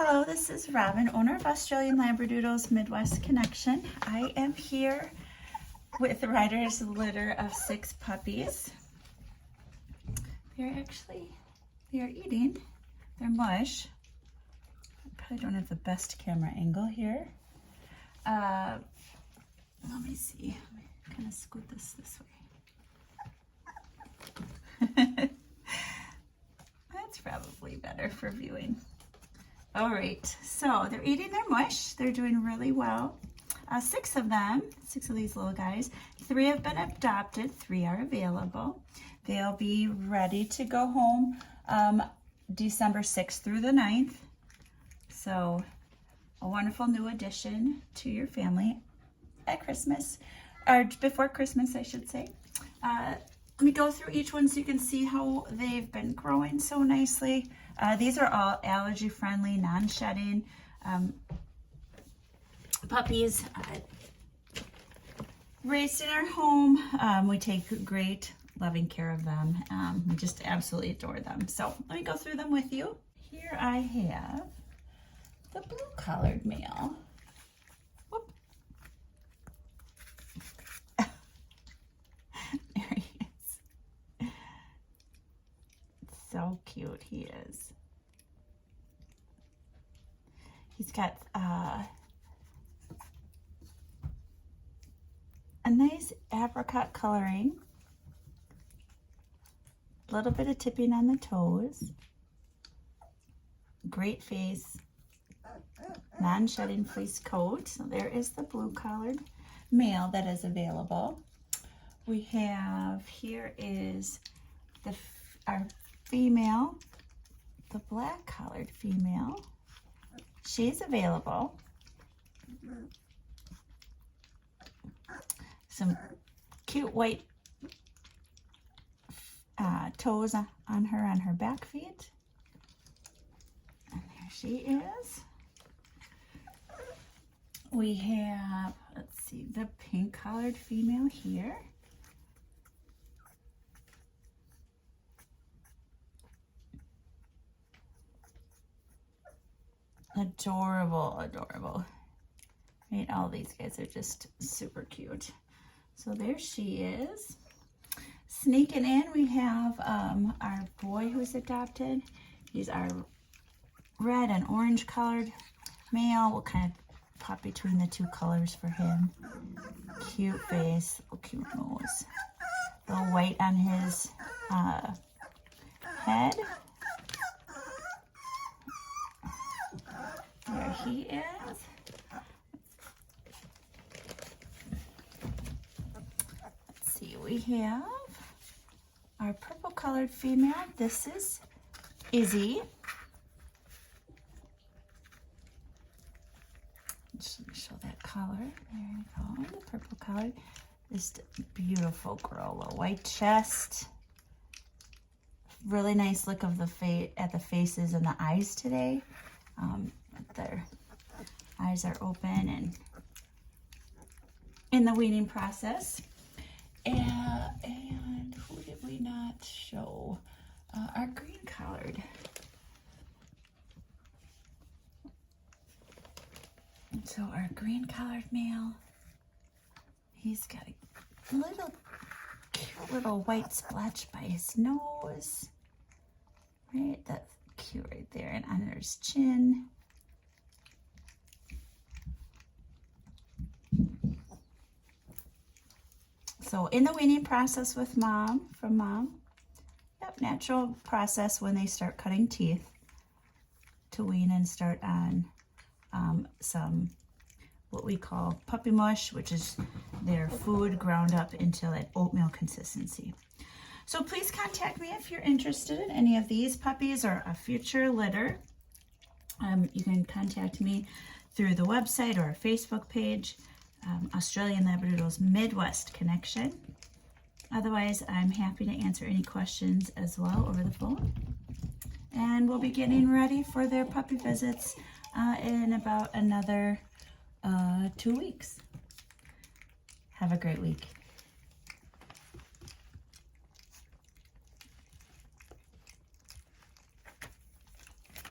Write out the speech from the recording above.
Hello, this is Robin, owner of Australian Labradoodles Midwest Connection. I am here with Ryder's litter of 6 puppies. They are eating their mush. I probably don't have the best camera angle here. Let me see, let me kind of scoot this way. That's probably better for viewing. All right, so they're eating their mush. They're doing really well. 6 of them, 6 of these little guys. 3 have been adopted, 3 are available. They'll be ready to go home December 6th through the 9th. So a wonderful new addition to your family at Christmas, or before Christmas, I should say. Let me go through each one so you can see how they've been growing so nicely. These are all allergy-friendly, non-shedding puppies raised in our home. We take great, loving care of them. We just absolutely adore them. So let me go through them with you. Here I have the blue-collared male. Whoop. There he is. So cute he is. He's got a nice apricot coloring, a little bit of tipping on the toes, great face, non-shedding fleece coat. So there is the blue-collared male that is available. We have, here is our female, the black-collared female. She's available. Some cute white toes on her back feet. And there she is. We have, let's see, the pink-collared female here. Adorable, adorable. Right, all these guys are just super cute. So there she is. Sneaking in, we have our boy who's adopted. He's our red and orange colored male. We'll kind of pop between the 2 colors for him. Cute face, cute nose. A little white on his head. There he is. Let's see, we have our purple colored female. This is Izzy. Show that color. There you go. The purple color. This beautiful girl. Little white chest. Really nice look of the at the faces and the eyes today. Their eyes are open and in the weaning process. And who did we not show? Our green collared. So our green collared male, he's got a little cute little white splotch by his nose. Right, that's cute right there, and under his chin. So in the weaning process with from mom, yep, natural process when they start cutting teeth to wean and start on some what we call puppy mush, which is their food ground up into an oatmeal consistency. So please contact me if you're interested in any of these puppies or a future litter. You can contact me through the website or our Facebook page. Australian Labradoodles Midwest Connection. Otherwise, I'm happy to answer any questions as well over the phone. And we'll be getting ready for their puppy visits in about another 2 weeks. Have a great week.